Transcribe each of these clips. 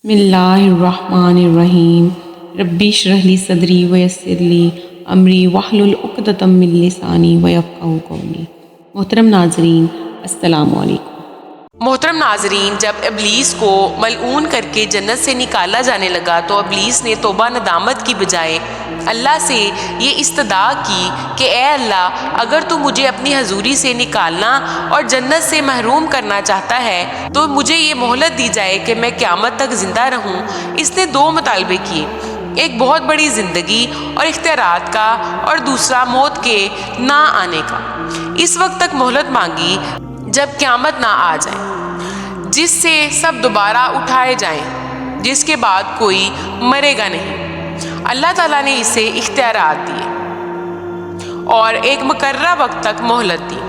بسم اللہ الرحمن الرحیم ربی اشرح لی صدری ویسر لی امری واحلل عقدۃ من لسانی ویفقہوا قولی۔ محترم ناظرین، السلام علیکم۔ محترم ناظرین، جب ابلیس کو ملعون کر کے جنت سے نکالا جانے لگا تو ابلیس نے توبہ ندامت کی بجائے اللہ سے یہ استدعا کی کہ اے اللہ، اگر تو مجھے اپنی حضوری سے نکالنا اور جنت سے محروم کرنا چاہتا ہے تو مجھے یہ مہلت دی جائے کہ میں قیامت تک زندہ رہوں۔ اس نے دو مطالبے کیے، ایک بہت بڑی زندگی اور اختیارات کا، اور دوسرا موت کے نہ آنے کا۔ اس وقت تک مہلت مانگی جب قیامت نہ آ جائے، جس سے سب دوبارہ اٹھائے جائیں، جس کے بعد کوئی مرے گا نہیں۔ اللہ تعالیٰ نے اسے اختیارات دیے اور ایک مقررہ وقت تک مہلت دی۔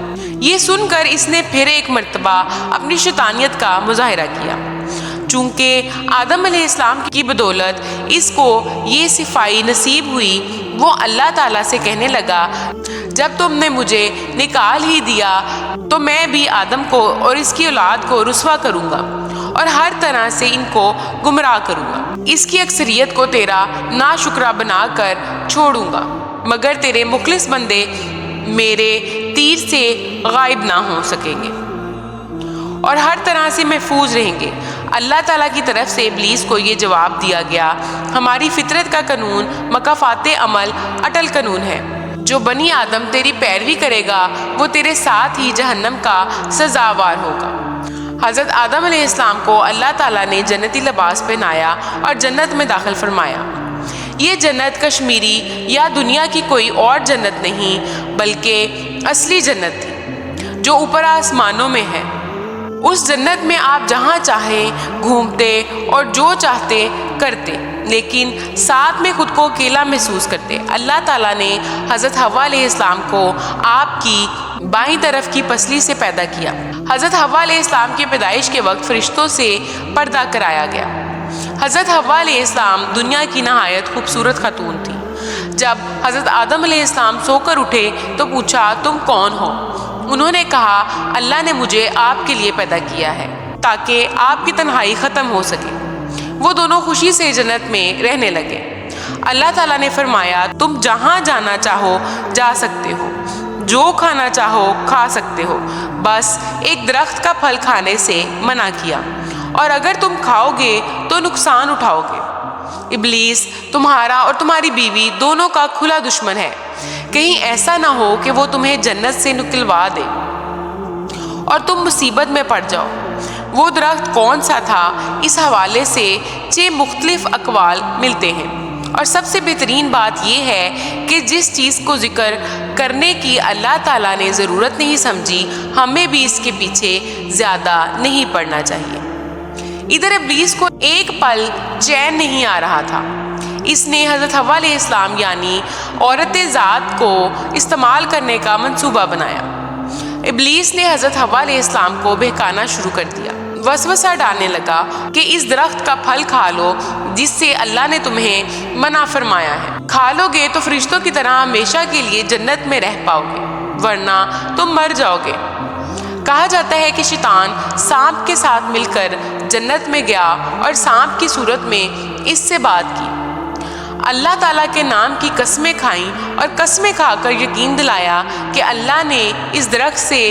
یہ سن کر اس نے پھر ایک مرتبہ اپنی شیطانیت کا مظاہرہ کیا۔ چونکہ آدم علیہ السلام کی بدولت اس کو یہ صفائی نصیب ہوئی، وہ اللہ تعالیٰ سے کہنے لگا، جب تم نے مجھے نکال ہی دیا تو میں بھی آدم کو اور اس کی اولاد کو رسوا کروں گا اور ہر طرح سے ان کو گمراہ کروں گا۔ اس کی اکثریت کو تیرا ناشکرہ بنا کر چھوڑوں گا، مگر تیرے مخلص بندے میرے تیر سے غائب نہ ہو سکیں گے اور ہر طرح سے محفوظ رہیں گے۔ اللہ تعالیٰ کی طرف سے ابلیس کو یہ جواب دیا گیا، ہماری فطرت کا قانون مکافات عمل اٹل قانون ہے۔ جو بنی آدم تیری پیروی کرے گا وہ تیرے ساتھ ہی جہنم کا سزاوار ہوگا۔ حضرت آدم علیہ السلام کو اللہ تعالیٰ نے جنتی لباس پہنایا اور جنت میں داخل فرمایا۔ یہ جنت کشمیری یا دنیا کی کوئی اور جنت نہیں، بلکہ اصلی جنت تھی جو اوپر آسمانوں میں ہے۔ اس جنت میں آپ جہاں چاہیں گھومتے اور جو چاہتے کرتے، لیکن ساتھ میں خود کو اکیلا محسوس کرتے۔ اللہ تعالیٰ نے حضرت حوا علیہ السلام کو آپ کی بائیں طرف کی پسلی سے پیدا کیا۔ حضرت حوا علیہ السلام کی پیدائش کے وقت فرشتوں سے پردہ کرایا گیا۔ حضرت حوا علیہ السلام دنیا کی نہایت خوبصورت خاتون تھی۔ جب حضرت آدم علیہ السلام سو کر اٹھے تو پوچھا، تم کون ہو؟ انہوں نے کہا، اللہ نے مجھے آپ کے لیے پیدا کیا ہے تاکہ آپ کی تنہائی ختم ہو سکے۔ وہ دونوں خوشی سے جنت میں رہنے لگے۔ اللہ تعالیٰ نے فرمایا، تم جہاں جانا چاہو جا سکتے ہو، جو کھانا چاہو کھا سکتے ہو، بس ایک درخت کا پھل کھانے سے منع کیا، اور اگر تم کھاؤ گے تو نقصان اٹھاؤ گے۔ ابلیس تمہارا اور تمہاری بیوی دونوں کا کھلا دشمن ہے، کہیں ایسا نہ ہو کہ وہ تمہیں جنت سے نکلوا دے اور تم مصیبت میں پڑ جاؤ۔ وہ درخت کون سا تھا؟ اس حوالے سے 6 مختلف اقوال ملتے ہیں، اور سب سے بہترین بات یہ ہے کہ جس چیز کو ذکر کرنے کی اللہ تعالیٰ نے ضرورت نہیں سمجھی، ہمیں بھی اس کے پیچھے زیادہ نہیں پڑنا چاہیے۔ ادھر ابلیس کو ایک پل چین نہیں آ رہا تھا۔ اس نے حضرت حوا علیہ السلام یعنی عورت ذات کو استعمال کرنے کا منصوبہ بنایا۔ ابلیس نے حضرت حوا علیہ السلام کو بہکانا شروع کر دیا، وسوسہ ڈالنے لگا کہ اس درخت کا پھل کھا لو جس سے اللہ نے تمہیں منع فرمایا ہے۔ کھا لو گے تو فرشتوں کی طرح ہمیشہ کے لیے جنت میں رہ پاؤ گے، ورنہ تم مر جاؤ گے۔ کہا جاتا ہے کہ شیطان سانپ کے ساتھ مل کر جنت میں گیا اور سانپ کی صورت میں اس سے بات کی، اللہ تعالیٰ کے نام کی قسمیں کھائیں اور قسمیں کھا کر یقین دلایا کہ اللہ نے اس درخت سے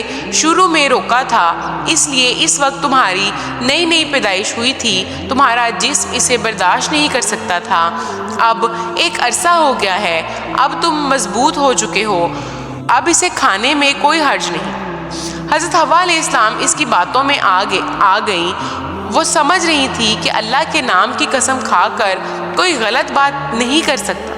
شروع میں روکا تھا، اس لیے اس وقت تمہاری نئی نئی پیدائش ہوئی تھی، تمہارا جسم اسے برداشت نہیں کر سکتا تھا۔ اب ایک عرصہ ہو گیا ہے، اب تم مضبوط ہو چکے ہو، اب اسے کھانے میں کوئی حرج نہیں۔ حضرت حوا علیہ السلام اس کی باتوں میں آ گئیں۔ وہ سمجھ رہی تھی کہ اللہ کے نام کی قسم کھا کر کوئی غلط بات نہیں کر سکتا،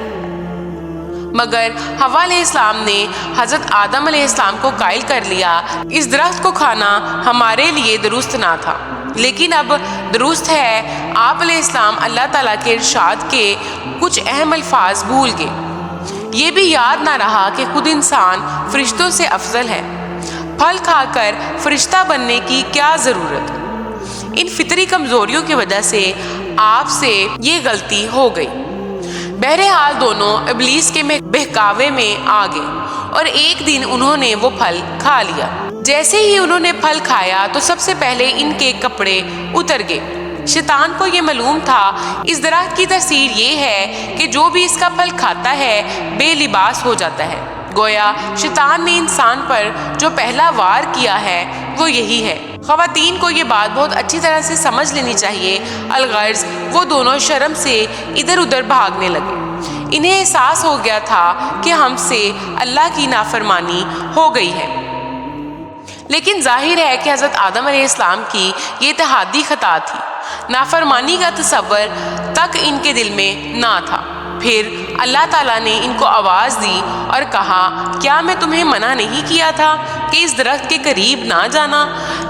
مگر حوا علیہ السلام نے حضرت آدم علیہ السلام کو قائل کر لیا، اس درخت کو کھانا ہمارے لیے درست نہ تھا، لیکن اب درست ہے۔ آپ علیہ السلام اللہ تعالیٰ کے ارشاد کے کچھ اہم الفاظ بھول گئے۔ یہ بھی یاد نہ رہا کہ خود انسان فرشتوں سے افضل ہے، پھل کھا کر فرشتہ بننے کی کیا ضرورت؟ ان فطری کمزوریوں کی وجہ سے آپ سے یہ غلطی ہو گئی۔ بہرحال دونوں ابلیس کے بہکاوے میں آ گئے اور ایک دن انہوں نے وہ پھل کھا لیا۔ جیسے ہی انہوں نے پھل کھایا تو سب سے پہلے ان کے کپڑے اتر گئے شیطان کو یہ معلوم تھا اس درخت کی تاثیر یہ ہے کہ جو بھی اس کا پھل کھاتا ہے بے لباس ہو جاتا ہے۔ گویا شیطان نے انسان پر جو پہلا وار کیا ہے وہ یہی ہے۔ خواتین کو یہ بات بہت اچھی طرح سے سمجھ لینی چاہیے۔ الغرض وہ دونوں شرم سے ادھر ادھر بھاگنے لگے۔ انہیں احساس ہو گیا تھا کہ ہم سے اللہ کی نافرمانی ہو گئی ہے، لیکن ظاہر ہے کہ حضرت آدم علیہ السلام کی یہ اتحادی خطا تھی۔ نافرمانی کا تصور تک ان کے دل میں نہ تھا۔ پھر اللہ تعالیٰ نے ان کو آواز دی اور کہا، کیا میں تمہیں منع نہیں کیا تھا کہ اس درخت کے قریب نہ جانا؟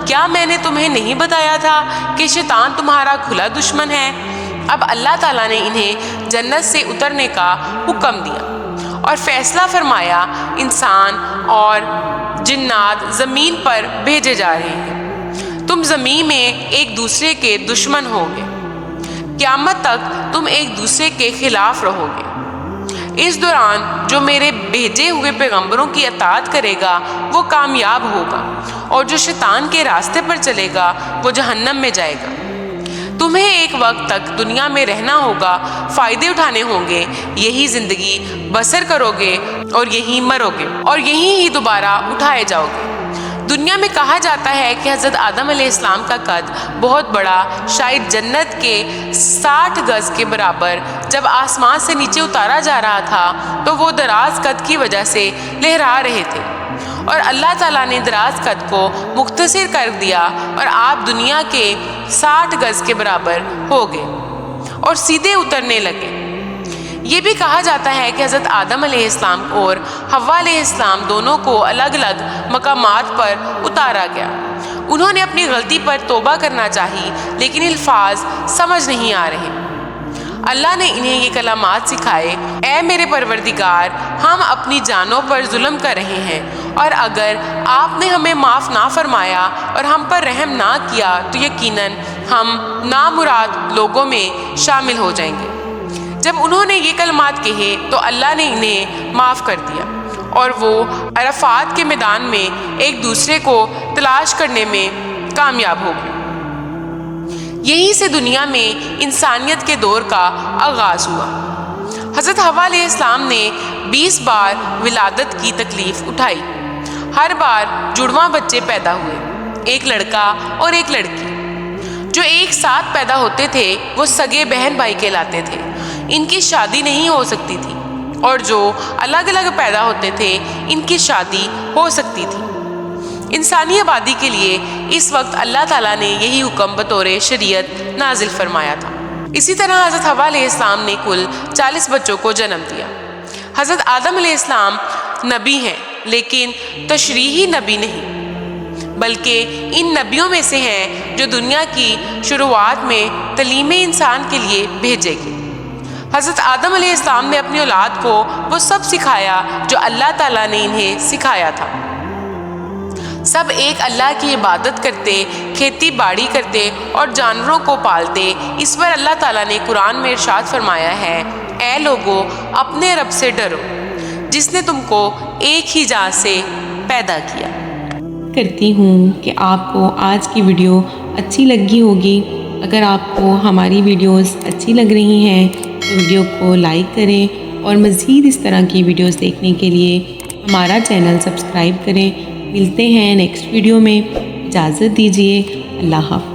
کیا میں نے تمہیں نہیں بتایا تھا کہ شیطان تمہارا کھلا دشمن ہے؟ اب اللہ تعالیٰ نے انہیں جنت سے اترنے کا حکم دیا اور فیصلہ فرمایا، انسان اور جنات زمین پر بھیجے جا رہے ہیں۔ تم زمین میں ایک دوسرے کے دشمن ہوگے، قیامت تک تم ایک دوسرے کے خلاف رہو گے۔ اس دوران جو میرے بھیجے ہوئے پیغمبروں کی اطاعت کرے گا وہ کامیاب ہوگا، اور جو شیطان کے راستے پر چلے گا وہ جہنم میں جائے گا۔ تمہیں ایک وقت تک دنیا میں رہنا ہوگا، فائدے اٹھانے ہوں گے، یہی زندگی بسر کرو گے اور یہی مرو گے اور یہی ہی دوبارہ اٹھائے جاؤ گے۔ دنیا میں کہا جاتا ہے کہ حضرت آدم علیہ السلام کا قد بہت بڑا، شاید جنت کے 60 گز کے برابر۔ جب آسمان سے نیچے اتارا جا رہا تھا تو وہ دراز قد کی وجہ سے لہرا رہے تھے، اور اللہ تعالیٰ نے دراز قد کو مختصر کر دیا اور آپ دنیا کے 60 گز کے برابر ہو گئے اور سیدھے اترنے لگے۔ یہ بھی کہا جاتا ہے کہ حضرت آدم علیہ السلام اور حوا علیہ السلام دونوں کو الگ الگ مقامات پر اتارا گیا۔ انہوں نے اپنی غلطی پر توبہ کرنا چاہی، لیکن الفاظ سمجھ نہیں آ رہے۔ اللہ نے انہیں یہ کلمات سکھائے، اے میرے پروردگار، ہم اپنی جانوں پر ظلم کر رہے ہیں، اور اگر آپ نے ہمیں معاف نہ فرمایا اور ہم پر رحم نہ کیا تو یقیناً ہم نامراد لوگوں میں شامل ہو جائیں گے۔ جب انہوں نے یہ کلمات کہے تو اللہ نے انہیں معاف کر دیا، اور وہ عرفات کے میدان میں ایک دوسرے کو تلاش کرنے میں کامیاب ہو گئے۔ یہیں سے دنیا میں انسانیت کے دور کا آغاز ہوا۔ حضرت حوا علیہ السلام نے 20 بار ولادت کی تکلیف اٹھائی۔ ہر بار جڑواں بچے پیدا ہوئے، ایک لڑکا اور ایک لڑکی۔ جو ایک ساتھ پیدا ہوتے تھے وہ سگے بہن بھائی کہلاتے تھے، ان کی شادی نہیں ہو سکتی تھی، اور جو الگ الگ پیدا ہوتے تھے ان کی شادی ہو سکتی تھی۔ انسانی آبادی کے لیے اس وقت اللہ تعالیٰ نے یہی حکم بطور شریعت نازل فرمایا تھا۔ اسی طرح حضرت حوا علیہ السلام نے کل 40 بچوں کو جنم دیا۔ حضرت آدم علیہ السلام نبی ہیں، لیکن تشریحی نبی نہیں، بلکہ ان نبیوں میں سے ہیں جو دنیا کی شروعات میں تعلیم انسان کے لیے بھیجے گئے۔ حضرت آدم علیہ السلام نے اپنی اولاد کو وہ سب سکھایا جو اللہ تعالیٰ نے انہیں سکھایا تھا۔ سب ایک اللہ کی عبادت کرتے، کھیتی باڑی کرتے اور جانوروں کو پالتے۔ اس پر اللہ تعالیٰ نے قرآن میں ارشاد فرمایا ہے، اے لوگو اپنے رب سے ڈرو جس نے تم کو ایک ہی جان سے پیدا کیا۔ کرتی ہوں کہ آپ کو آج کی ویڈیو اچھی لگی ہوگی۔ اگر آپ کو ہماری ویڈیوز اچھی لگ رہی ہیں تو ویڈیو کو لائک کریں، اور مزید اس طرح کی ویڈیوز دیکھنے کے لیے ہمارا چینل سبسکرائب کریں۔ ملتے ہیں نیکسٹ ویڈیو میں، اجازت دیجیے، اللہ حافظ۔